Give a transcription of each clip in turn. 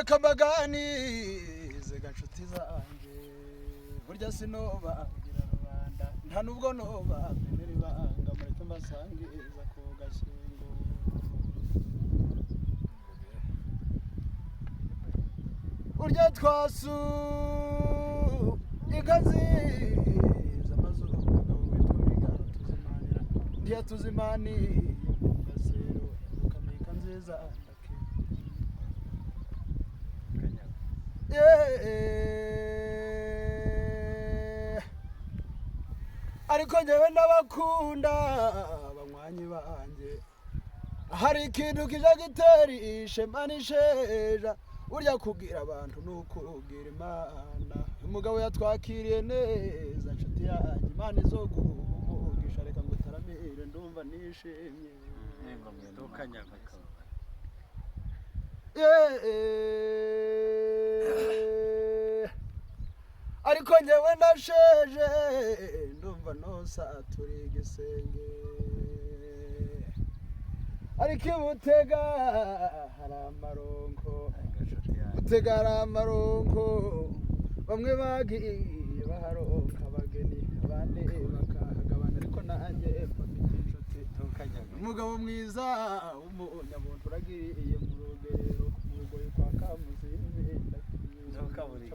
mureka mbaganize ganshuti zanjye burya sinoba gira rubanda nta nubwo noba menera ibanga mureke mbasangiza ko gashingo burya twasu ikazi z'amazuru umugabo witwa Migaro tuzimanira ndiya tuzimani gasero ukamika nziza ariko njyewe ndabakunda banywanyi banjye hari ikintu kija gitera ishema n'isheja urya kubwira abantu n'ukubwira Imana umugabo yatwakiriye neza nshuti yanjye Imana izoguha reka ngo taramire ndumva nishimye ngo mwidukanyaga ariko njyewe ndasheje ndumva nosatura igisenge ariko ibutega hari amaronko utega hari amaronko bamwe bagiye baharonka abageni abandi bakahagabana ariko nanjye mfite inshuti umugabo mwiza w'umunyabuntu uragiriye mu rugerero mu rugoyi kwa Kamuzinzi ndakabuye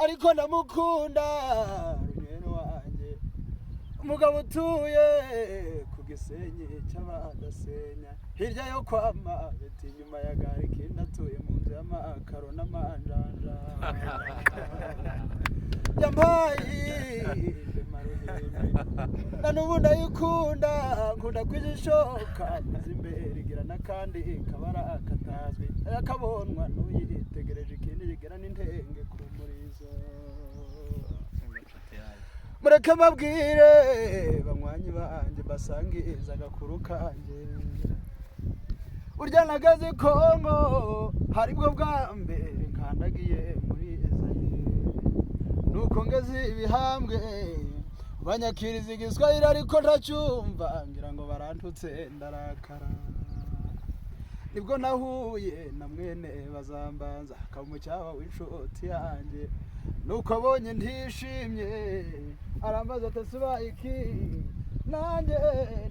ariko ndamukunda runyeno wanjye umugabo utuye ku Gisenyi cy'abadasenya hirya yo kwama beti inyuma ya gare kindi atuye mu nzu y'amakaro n'amanjanja yampaye na n'ubu ndayikunda nkunda kwijishoka imbere igira n'akandi kabara katazwi yakabonwa n'uyitegereje ikindi yigera n'intenge ku murizo mureke mabwire banywanyi banjye basangiza agakuru kanjye urya nagaze Kongo haribwo bwa mbere nkandagiye muri Ezayi nuko ngeze ibihambwe banyakiriza igiswahili ariko ntacyumva ngira ngo barantutse ndarakara nibwo nahuye na mwene bazambanza kamucyaba w'inshuti yanjye nuko abonye ntishimye arambaza atasubaye iki nanjye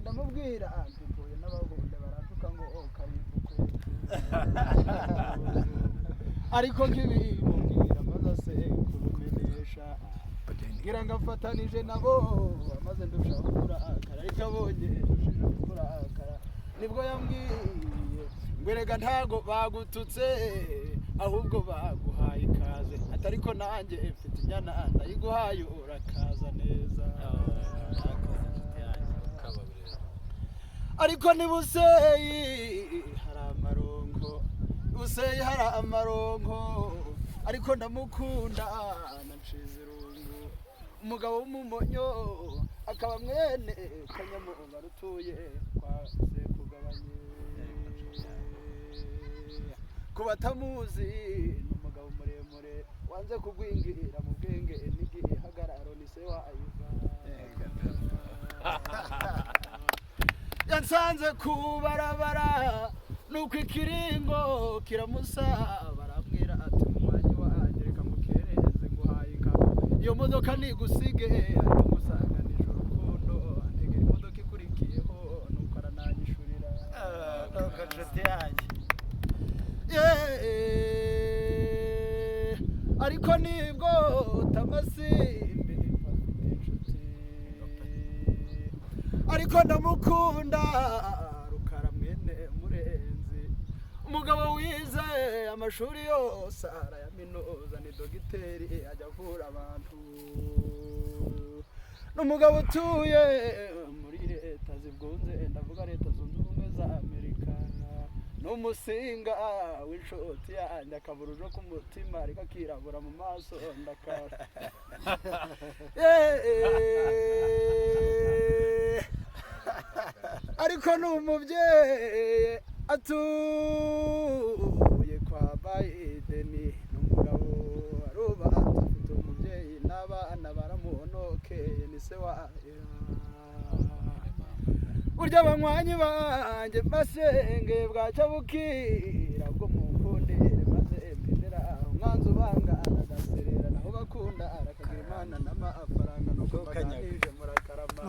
ndamubwira mvuye n'abahunde baratuka ngo karivuko ariko nk'ibimubwira maze se kurumenesha ngira ngo afatanije nabo amaze ndushaho kurakara ariko abonye ndushaho kurakara nibwo yambwiye ngo rega ntago bagututse ahubwo baguhaye ikaze atariko nanjye mfite inyana ndayiguhaye urakaza neza ariko nibuseyi hari amaronko buseyi hari amaronko ariko ndamukunda nanshize irungu umugabo w'umumonyo akaba mwene kanyamu barutuye kwa sekugabanye kubatamuzi n'umugabo muremure wanze kugwingira mu bwenge n'igihagararo ni se wayiva yansanze kubarabara nuko ikiringo kiramusaba barambwira ati umwanya wanjye reka mukereze nguhaye inka iyo modoka nigusige ariko musanganije urukundo antegera imodoka ikurikiyeho nuko arananyishurira nuko nshuti yanjye ariko nibwo tamasimbi mfite inshuti ariko ndamukunda rukara mwene murenzi umugabo wize amashuri yose arayaminuza ni dogiteri ajya avura abantu n'umugabo utuye muri leta zibwunze ndavuga leta zunze ubumwe za Amerika n'umusinga w'inshuti yanjye akabura ujo ku mutima ariko akirabura mu maso ndakara ariko n'umubyeyi atuye kwa Biden n'umugabo arubatse afite umubyeyi n'abana baramuhonokeye ni se wa burya abanywanyi banjye basenge bwaca bukira bwo mukundire maze mpindira umwanzi ubanga aragaserera naho bakunda arakagira imana n'amafaranga nuko baganije murakarama